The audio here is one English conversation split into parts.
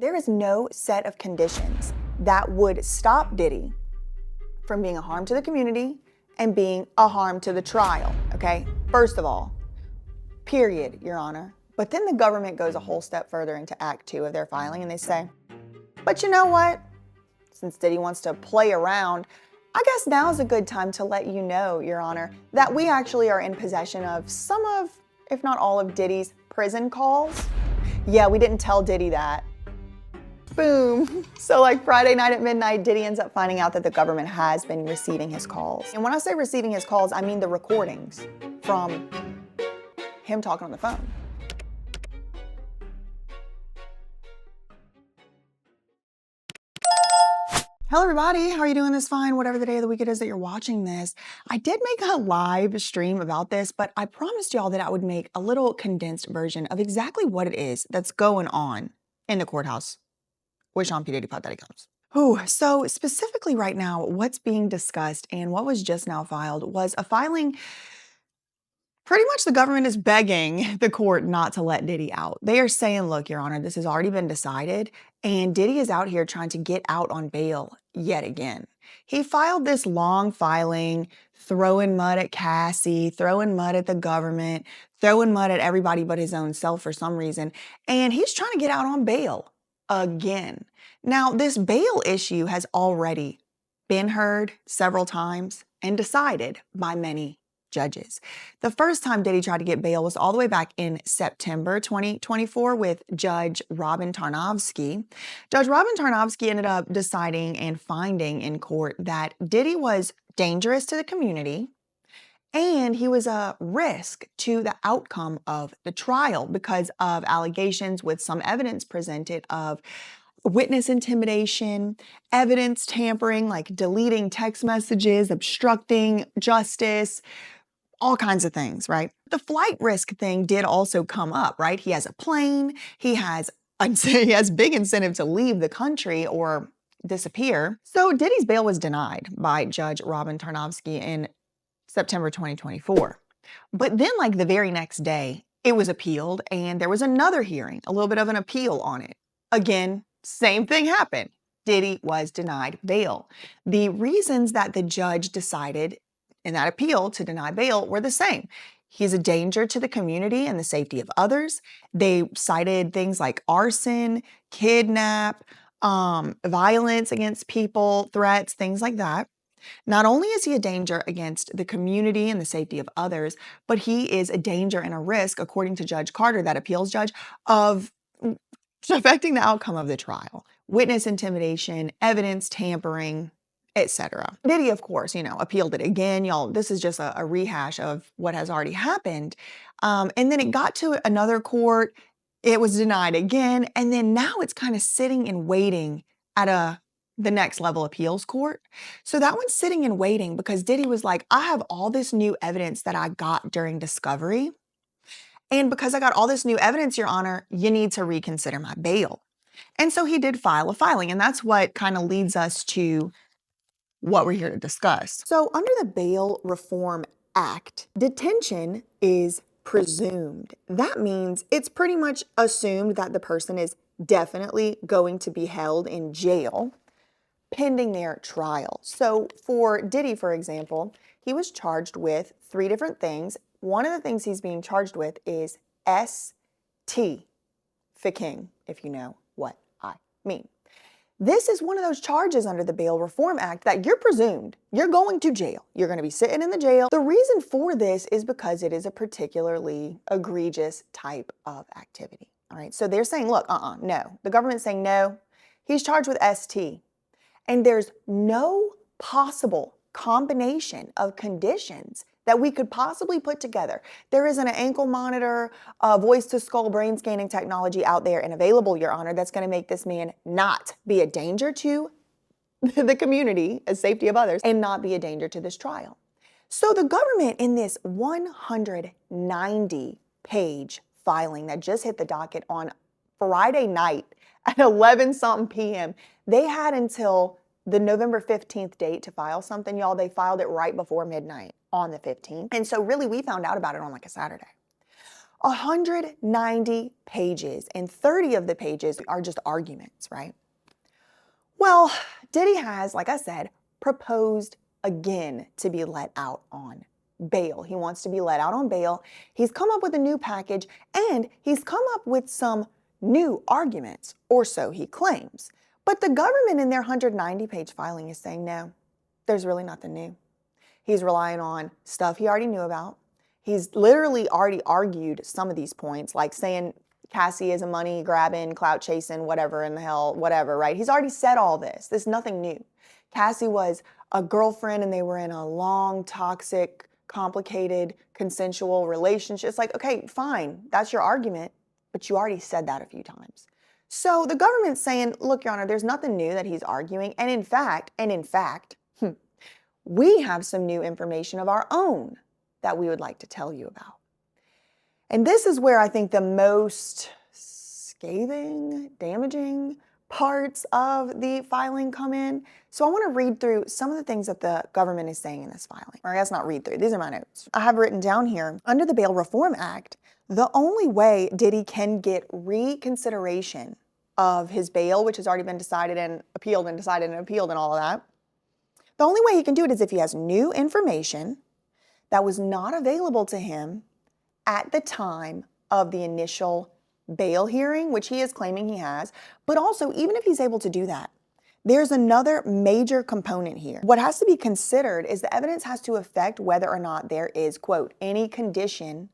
There is no set of conditions that would stop Diddy from being a harm to the community and being a harm to the trial, okay? First of all, period, Your Honor. But then the government goes a whole step further into Act 2 of their filing and they say, but you know what? Since Diddy wants to play around, I guess now is a good time to let you know, Your Honor, that we actually are in possession of some of, if not all of Diddy's prison calls. Yeah, we didn't tell Diddy that. Boom. So like Friday night at midnight, Diddy ends up finding out that the government has been receiving his calls. And when I say receiving his calls, I mean the recordings from him talking on the phone. Hello everybody, how are you doing this fine? Whatever the day of the week it is that you're watching this. I did make a live stream about this, but I promised y'all that I would make a little condensed version of exactly what it is that's going on in the courthouse with Sean P. Diddy Daddy Combs. So specifically right now, what's being discussed and what was just now filed was a filing. Pretty much the government is begging the court not to let Diddy out. They are saying, look, Your Honor, this has already been decided, and Diddy is out here trying to get out on bail yet again. He filed this long filing, throwing mud at Cassie, throwing mud at the government, throwing mud at everybody but his own self for some reason, and he's trying to get out on bail again. Now, this bail issue has already been heard several times and decided by many judges. The first time Diddy tried to get bail was all the way back in September 2024 with Judge Robin Tarnowski. Judge Robin Tarnowski ended up deciding and finding in court that Diddy was dangerous to the community and he was a risk to the outcome of the trial because of allegations with some evidence presented of witness intimidation, evidence tampering, like deleting text messages, obstructing justice, all kinds of things, right? The flight risk thing did also come up, right? He has a plane, he has big incentive to leave the country or disappear. So Diddy's bail was denied by Judge Robin Tarnowski in September 2024. But then like the very next day, it was appealed and there was another hearing, a little bit of an appeal on it. Again, same thing happened. Diddy was denied bail. The reasons that the judge decided in that appeal to deny bail were the same. He's a danger to the community and the safety of others. They cited things like arson, kidnap, violence against people, threats, things like that. Not only is he a danger against the community and the safety of others, but he is a danger and a risk, according to Judge Carter, that appeals judge, of affecting the outcome of the trial. Witness intimidation, evidence tampering, etc. Diddy, of course, appealed it again. Y'all, this is just a rehash of what has already happened. And then it got to another court. It was denied again. And then now it's kind of sitting and waiting at the next level appeals court. So that one's sitting and waiting because Diddy was like, I have all this new evidence that I got during discovery. And because I got all this new evidence, Your Honor, you need to reconsider my bail. And so he did file a filing. And that's what kind of leads us to what we're here to discuss. So under the Bail Reform Act, detention is presumed. That means it's pretty much assumed that the person is definitely going to be held in jail pending their trial. So for Diddy, for example, he was charged with 3 different things. One of the things he's being charged with is ST for King, if you know what I mean. This is one of those charges under the Bail Reform Act that you're presumed you're going to jail. You're going to be sitting in the jail. The reason for this is because it is a particularly egregious type of activity. All right. So they're saying, look, no. The government's saying no. He's charged with ST. And there's no possible combination of conditions that we could possibly put together. There isn't an ankle monitor, voice-to-skull brain scanning technology out there and available, Your Honor, that's going to make this man not be a danger to the community, as safety of others, and not be a danger to this trial. So the government in this 190-page filing that just hit the docket on Friday night at 11-something p.m., they had until the November 15th date to file something, y'all. They filed it right before midnight on the 15th. And so really we found out about it on like a Saturday. 190 pages, and 30 of the pages are just arguments, right? Well, Diddy has, like I said, proposed again to be let out on bail. He wants to be let out on bail. He's come up with a new package, and he's come up with some new arguments, or so he claims. But the government in their 190-page filing is saying, no, there's really nothing new. He's relying on stuff he already knew about. He's literally already argued some of these points, like saying Cassie is a money grabbing, clout chasing, whatever in the hell, whatever, right? He's already said all this. This is nothing new. Cassie was a girlfriend and they were in a long, toxic, complicated, consensual relationship. It's like, okay, fine, that's your argument, but you already said that a few times. So the government's saying, look, Your Honor, there's nothing new that he's arguing. And in fact, we have some new information of our own that we would like to tell you about. And this is where I think the most scathing, damaging parts of the filing come in. So I want to read through some of the things that the government is saying in this filing. Or I guess not read through, these are my notes. I have written down here, under the Bail Reform Act, the only way Diddy can get reconsideration of his bail, which has already been decided and appealed and decided and appealed and all of that, the only way he can do it is if he has new information that was not available to him at the time of the initial bail hearing, which he is claiming he has. But also, even if he's able to do that, there's another major component here. What has to be considered is the evidence has to affect whether or not there is, quote, any condition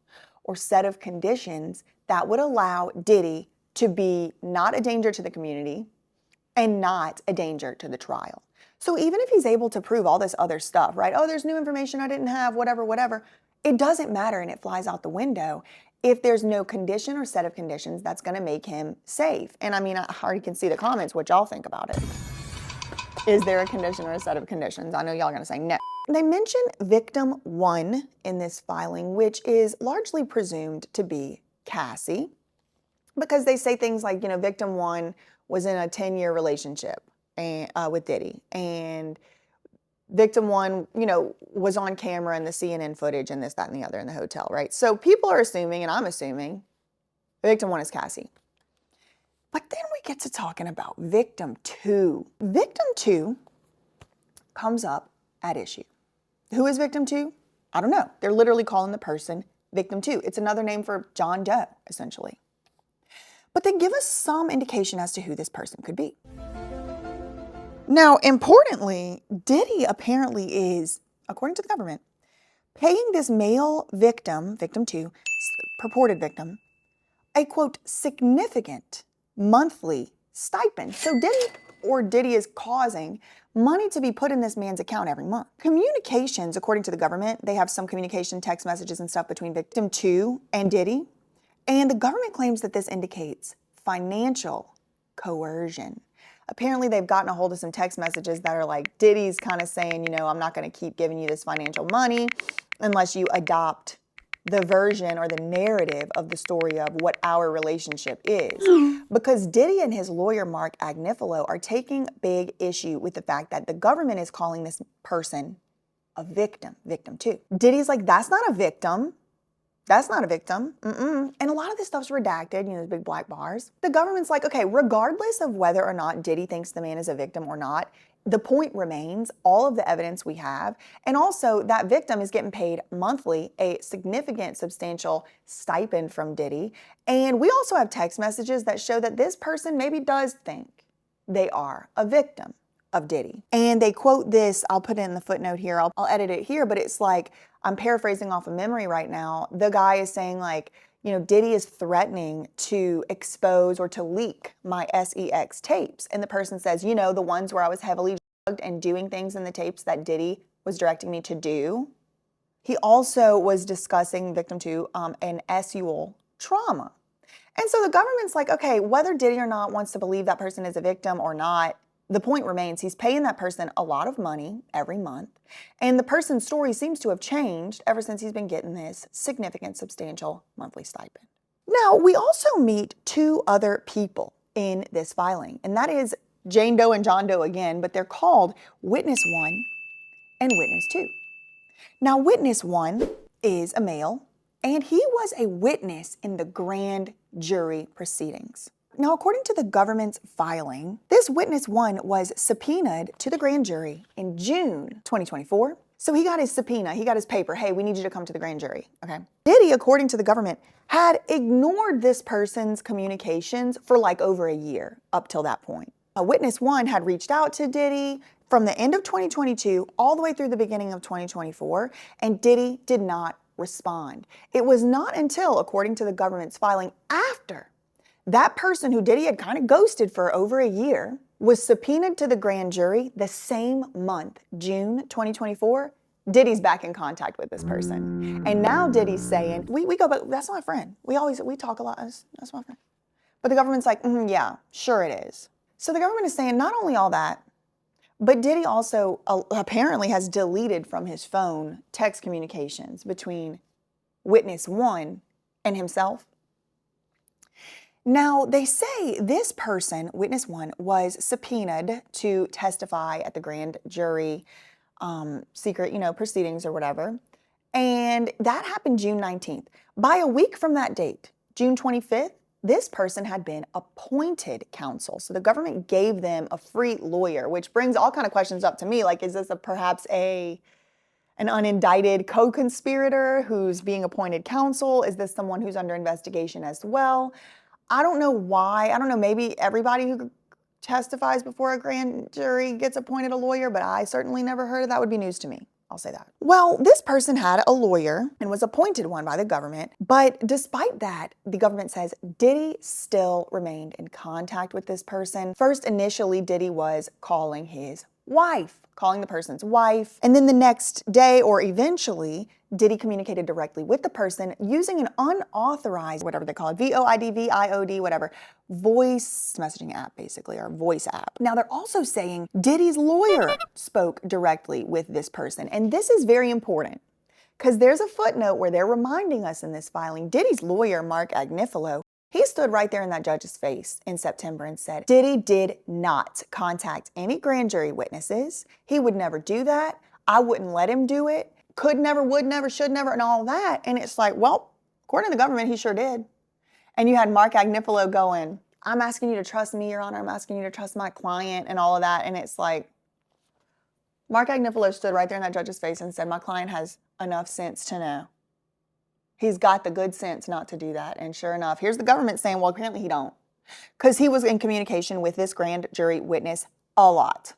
or set of conditions that would allow Diddy to be not a danger to the community and not a danger to the trial. So even if he's able to prove all this other stuff, right? Oh, there's new information I didn't have, whatever. It doesn't matter and it flies out the window if there's no condition or set of conditions that's going to make him safe. And I mean, I already can see the comments, what y'all think about it. Is there a condition or a set of conditions? I know y'all are going to say no. They mention victim 1 in this filing, which is largely presumed to be Cassie, because they say things like, you know, victim 1 was in a 10-year relationship with Diddy, and victim 1, you know, was on camera in the CNN footage and this, that, and the other in the hotel, right? So people are assuming, and I'm assuming, victim 1 is Cassie. But then we get to talking about victim 2. Victim 2 comes up at issue. Who is victim 2? I don't know. They're literally calling the person victim 2. It's another name for John Doe, essentially. But they give us some indication as to who this person could be. Now, importantly, Diddy apparently is, according to the government, paying this male victim, victim 2, purported victim, a, quote, significant monthly stipend. So Diddy is causing money to be put in this man's account every month. Communications, according to the government, they have some communication, text messages and stuff between victim 2 and Diddy. And the government claims that this indicates financial coercion. Apparently, they've gotten a hold of some text messages that are like, Diddy's kind of saying, you know, I'm not going to keep giving you this financial money unless you adopt the version or the narrative of the story of what our relationship is. Because Diddy and his lawyer, Mark Agnifilo, are taking big issue with the fact that the government is calling this person a victim, victim 2. Diddy's like, that's not a victim. That's not a victim. And a lot of this stuff's redacted, you know, those big black bars. The government's like, okay, regardless of whether or not Diddy thinks the man is a victim or not, the point remains, all of the evidence we have, and also that victim is getting paid monthly, a significant, substantial stipend from Diddy. And we also have text messages that show that this person maybe does think they are a victim of Diddy. And they quote this, I'll put it in the footnote here, I'll edit it here, but it's like, I'm paraphrasing off of memory right now. The guy is saying like, you know, Diddy is threatening to expose or to leak my sex tapes. And the person says, you know, the ones where I was heavily drugged and doing things in the tapes that Diddy was directing me to do. He also was discussing victim 2 an sexual trauma. And so the government's like, okay, whether Diddy or not wants to believe that person is a victim or not, the point remains he's paying that person a lot of money every month. And the person's story seems to have changed ever since he's been getting this significant, substantial monthly stipend. Now, we also meet 2 other people in this filing, and that is Jane Doe and John Doe again, but they're called Witness 1 and Witness 2. Now, Witness 1 is a male, and he was a witness in the grand jury proceedings. Now, according to the government's filing, this witness 1 was subpoenaed to the grand jury in June 2024. So he got his subpoena, he got his paper. Hey, we need you to come to the grand jury, okay? Diddy, according to the government, had ignored this person's communications for like over a year up till that point. A witness 1 had reached out to Diddy from the end of 2022 all the way through the beginning of 2024, and Diddy did not respond. It was not until, according to the government's filing, after that person who Diddy had kind of ghosted for over a year was subpoenaed to the grand jury the same month, June 2024, Diddy's back in contact with this person. And now Diddy's saying, we go, but that's my friend. We talk a lot, that's my friend. But the government's like, yeah, sure it is. So the government is saying not only all that, but Diddy also apparently has deleted from his phone text communications between witness 1 and himself. Now, they say this person, witness 1, was subpoenaed to testify at the grand jury secret, proceedings or whatever. And that happened June 19th. By a week from that date, June 25th, this person had been appointed counsel. So the government gave them a free lawyer, which brings all kind of questions up to me. Like, is this perhaps an unindicted co-conspirator who's being appointed counsel? Is this someone who's under investigation as well? I don't know why. I don't know, maybe everybody who testifies before a grand jury gets appointed a lawyer, but I certainly never heard of that. Would be news to me. I'll say that. Well, this person had a lawyer and was appointed one by the government, but despite that, the government says Diddy still remained in contact with this person. First, initially, Diddy was calling the person's wife, and then the next day or eventually, Diddy communicated directly with the person using an unauthorized, whatever they call it, VOID, whatever, voice messaging app, basically, or voice app. Now, they're also saying Diddy's lawyer spoke directly with this person. And this is very important because there's a footnote where they're reminding us in this filing, Diddy's lawyer, Mark Agnifilo, he stood right there in that judge's face in September and said, Diddy did not contact any grand jury witnesses. He would never do that. I wouldn't let him do it. Could never, would never, should never, and all that. And it's like, well, according to the government, he sure did. And you had Mark Agnifilo going, I'm asking you to trust me, Your Honor. I'm asking you to trust my client and all of that. And it's like, Mark Agnifilo stood right there in that judge's face and said, my client has enough sense to know. He's got the good sense not to do that. And sure enough, here's the government saying, well, apparently he don't. Because he was in communication with this grand jury witness a lot.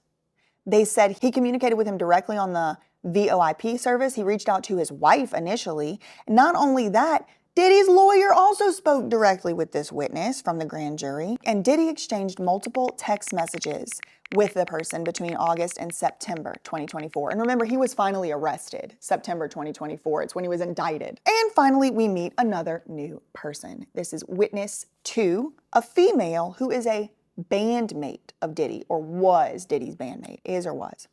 They said he communicated with him directly on the VoIP service. He reached out to his wife initially. Not only that, Diddy's lawyer also spoke directly with this witness from the grand jury, and Diddy exchanged multiple text messages with the person between August and September 2024. And remember, he was finally arrested September 2024. It's when he was indicted. And finally, we meet another new person. This is witness 2, a female who is a bandmate of Diddy, or was Diddy's bandmate, is or was.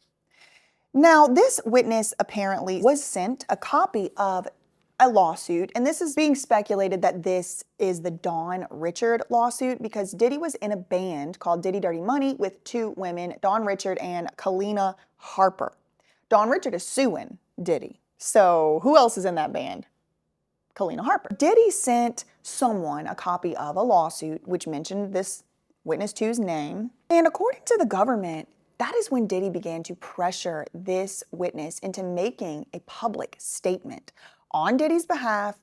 Now, this witness apparently was sent a copy of a lawsuit, and this is being speculated that this is the Dawn Richard lawsuit because Diddy was in a band called Diddy Dirty Money with 2 women, Dawn Richard and Kalina Harper. Dawn Richard is suing Diddy. So who else is in that band? Kalina Harper. Diddy sent someone a copy of a lawsuit which mentioned this witness 2's name, and according to the government, that is when Diddy began to pressure this witness into making a public statement on Diddy's behalf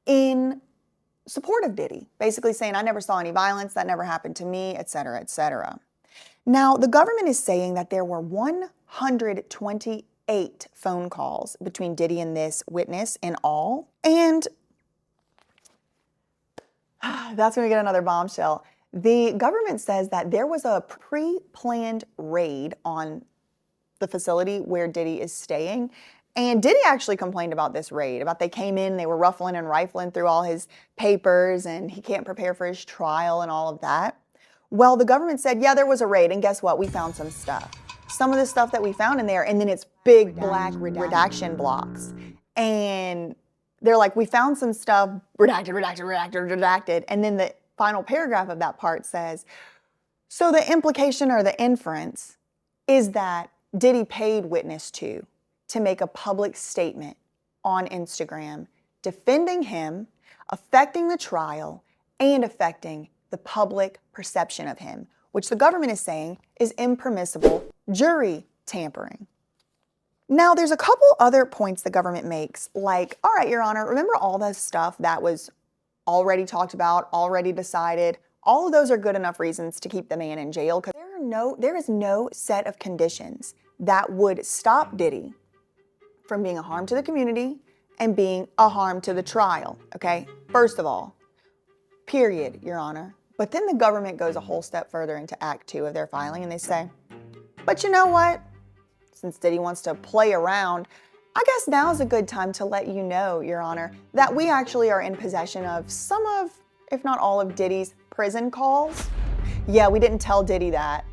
in support of Diddy, basically saying, I never saw any violence, that never happened to me, etc., etc. Now, the government is saying that there were 128 phone calls between Diddy and this witness in all, and that's when we get another bombshell. The government says that there was a pre-planned raid on the facility where Diddy is staying. And Diddy actually complained about this raid, about they came in, they were ruffling and rifling through all his papers and he can't prepare for his trial and all of that. Well, the government said, yeah, there was a raid, and guess what? We found some stuff. Some of the stuff that we found in there, and then it's big black redaction blocks. And they're like, we found some stuff, redacted. And then the final paragraph of that part says, so the implication or the inference is that Diddy paid witness 2 to make a public statement on Instagram defending him, affecting the trial, and affecting the public perception of him, which the government is saying is impermissible jury tampering. Now, there's a couple other points the government makes, like, all right, Your Honor, remember all this stuff that was already talked about, already decided? All of those are good enough reasons to keep the man in jail because there is no set of conditions that would stop Diddy from being a harm to the community and being a harm to the trial, okay? First of all, period, Your Honor. But then the government goes a whole step further into Act 2 of their filing and they say, but you know what? Since Diddy wants to play around, I guess now is a good time to let you know, Your Honor, that we actually are in possession of some of, if not all of Diddy's prison calls. Yeah, we didn't tell Diddy that.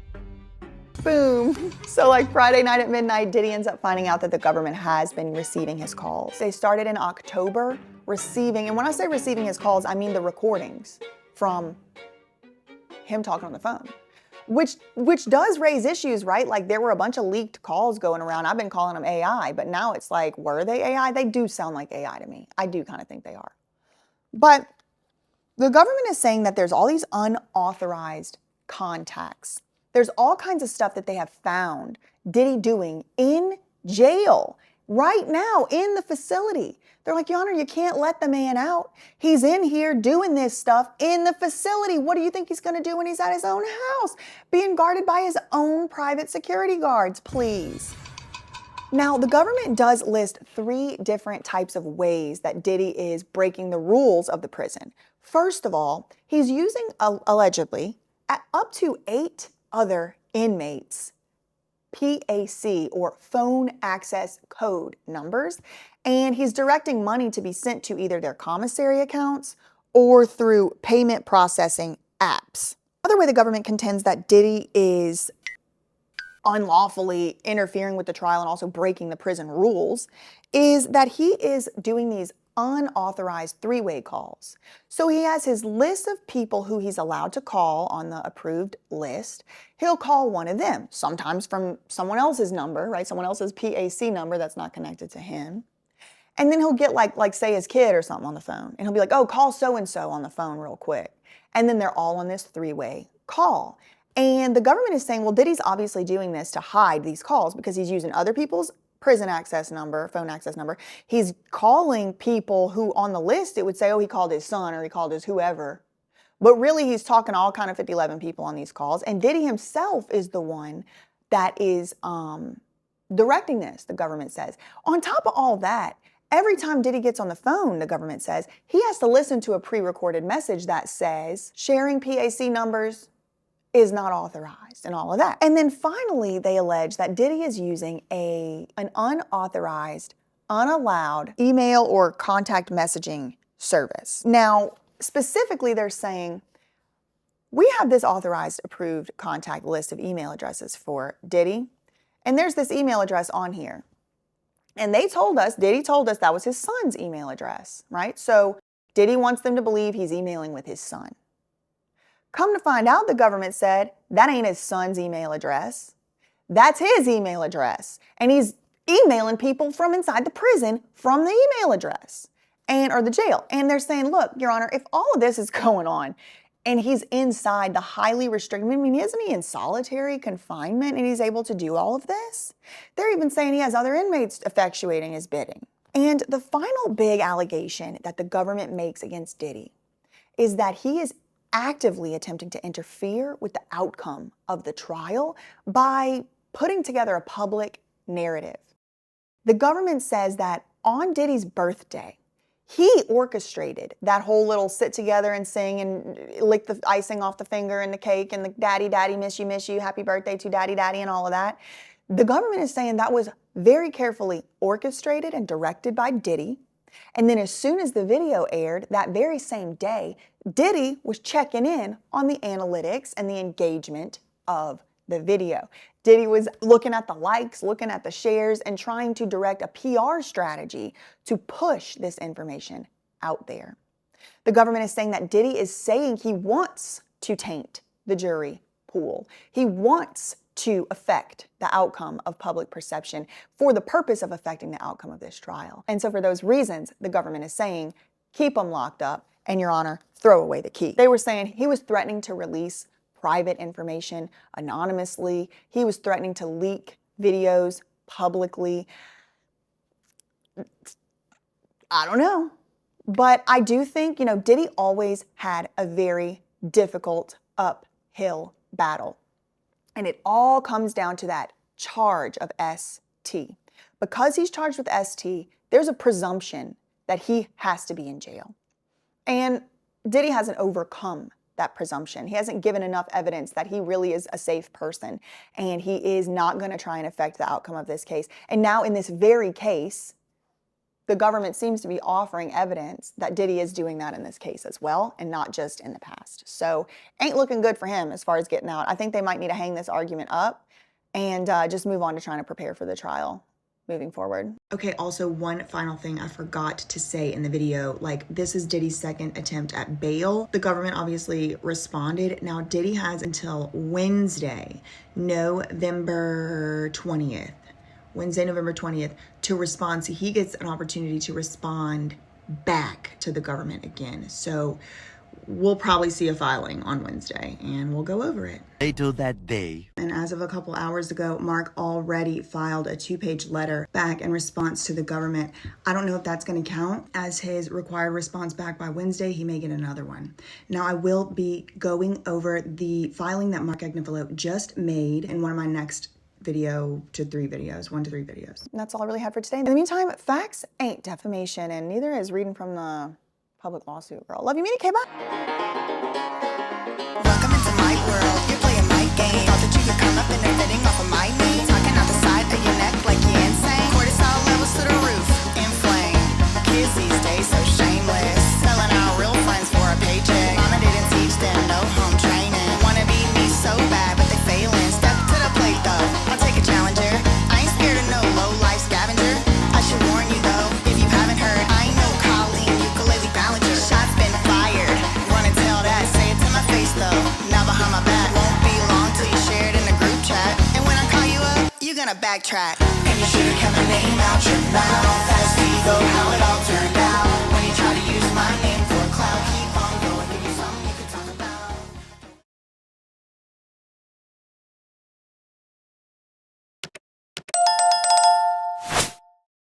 Boom. So like Friday night at midnight, Diddy ends up finding out that the government has been receiving his calls. They started in October receiving, and when I say receiving his calls, I mean the recordings from him talking on the phone. Which does raise issues, right? Like there were a bunch of leaked calls going around. I've been calling them AI, but now it's like, were they AI? They do sound like AI to me. I do kind of think they are. But the government is saying that there's all these unauthorized contacts. There's all kinds of stuff that they have found Diddy doing in jail right now in the facility. They're like, Your Honor, you can't let the man out. He's in here doing this stuff in the facility. What do you think he's going to do when he's at his own house? Being guarded by his own private security guards, please. Now, the government does list 3 different types of ways that Diddy is breaking the rules of the prison. First of all, he's using, allegedly, up to 8 other inmates' PAC or phone access code numbers, and he's directing money to be sent to either their commissary accounts or through payment processing apps. Another way the government contends that Diddy is unlawfully interfering with the trial and also breaking the prison rules is that he is doing these unauthorized 3-way calls. So he has his list of people who he's allowed to call on the approved list. He'll call one of them, sometimes from someone else's number, right? Someone else's PAC number that's not connected to him. And then he'll get like say his kid or something on the phone. And he'll be like, oh, call so-and-so on the phone real quick. And then they're all on this 3-way call. And the government is saying, well, Diddy's obviously doing this to hide these calls because he's using other people's prison access number, phone access number. He's calling people who on the list, it would say, oh, he called his son or he called his whoever. But really, he's talking to all kind of 50-11 people on these calls. And Diddy himself is the one that is directing this, the government says. On top of all that, every time Diddy gets on the phone, the government says, he has to listen to a pre-recorded message that says, sharing PAC numbers is not authorized and all of that. And then finally, they allege that Diddy is using an unauthorized, unallowed email or contact messaging service. Now, specifically, they're saying, we have this authorized, approved contact list of email addresses for Diddy, and there's this email address on here. And Diddy told us that was his son's email address, right? So Diddy wants them to believe he's emailing with his son. Come to find out, the government said, that ain't his son's email address. That's his email address. And he's emailing people from inside the prison from the email address or the jail. And they're saying, look, Your Honor, if all of this is going on and he's inside the highly restricted, I mean, isn't he in solitary confinement and he's able to do all of this? They're even saying he has other inmates effectuating his bidding. And the final big allegation that the government makes against Diddy is that he is actively attempting to interfere with the outcome of the trial by putting together a public narrative. The government says that on Diddy's birthday, he orchestrated that whole little sit together and sing and lick the icing off the finger and the cake and the daddy, miss you, happy birthday to daddy, and all of that. The government is saying that was very carefully orchestrated and directed by Diddy. And then as soon as the video aired that very same day, Diddy was checking in on the analytics and the engagement of the video. Diddy was looking at the likes, looking at the shares, and trying to direct a PR strategy to push this information out there. The government is saying that Diddy is saying he wants to taint the jury pool. He wants to affect the outcome of public perception for the purpose of affecting the outcome of this trial. And so for those reasons, the government is saying, keep him locked up, and Your Honor, throw away the key. They were saying he was threatening to release private information anonymously. He was threatening to leak videos publicly. I don't know. But I do think, Diddy always had a very difficult uphill battle. And it all comes down to that charge of ST. Because he's charged with ST, there's a presumption that he has to be in jail. And Diddy hasn't overcome that presumption. He hasn't given enough evidence that he really is a safe person, and he is not going to try and affect the outcome of this case. And now in this very case, the government seems to be offering evidence that Diddy is doing that in this case as well, and not just in the past. So ain't looking good for him as far as getting out. I think they might need to hang this argument up and just move on to trying to prepare for the trial moving forward. Okay, also one final thing I forgot to say in the video, this is Diddy's second attempt at bail. The government obviously responded. Now Diddy has until Wednesday, November 20th, to respond. So he gets an opportunity to respond back to the government again. So we'll probably see a filing on Wednesday and we'll go over it. Later that day. And as of a couple hours ago, Mark already filed a 2-page letter back in response to the government. I don't know if that's going to count as his required response back by Wednesday. He may get another one. Now, I will be going over the filing that Mark Agnifilo just made in one of my next 1 to 3 videos. And that's all I really had for today. In the meantime, facts ain't defamation, and neither is reading from the public lawsuit, girl. Love you, Meanie. Okay, bye. Welcome into my world. You're playing my game. Thought that you could come up and they're fitting off of my knee. Talking out the side of your neck like you're insane. Cortisol levels to the roof. Inflame. Kids these days so shameless. Selling out real friends for a paycheck. Mama didn't teach them no home training. Wanna be me so bad, but they failing. Step to the plate though. I'll take a challenger. I ain't scared of no low life scavenger. I should warn you though, if you haven't heard, I ain't no Colleen ukulele ballanger. Shots been fired. Wanna tell that? Say it to my face though. Now behind my back. Won't be long till you share it in the group chat. And when I call you up, you're gonna backtrack. And you should've kept my name out your mouth. As we go, how it all turned out.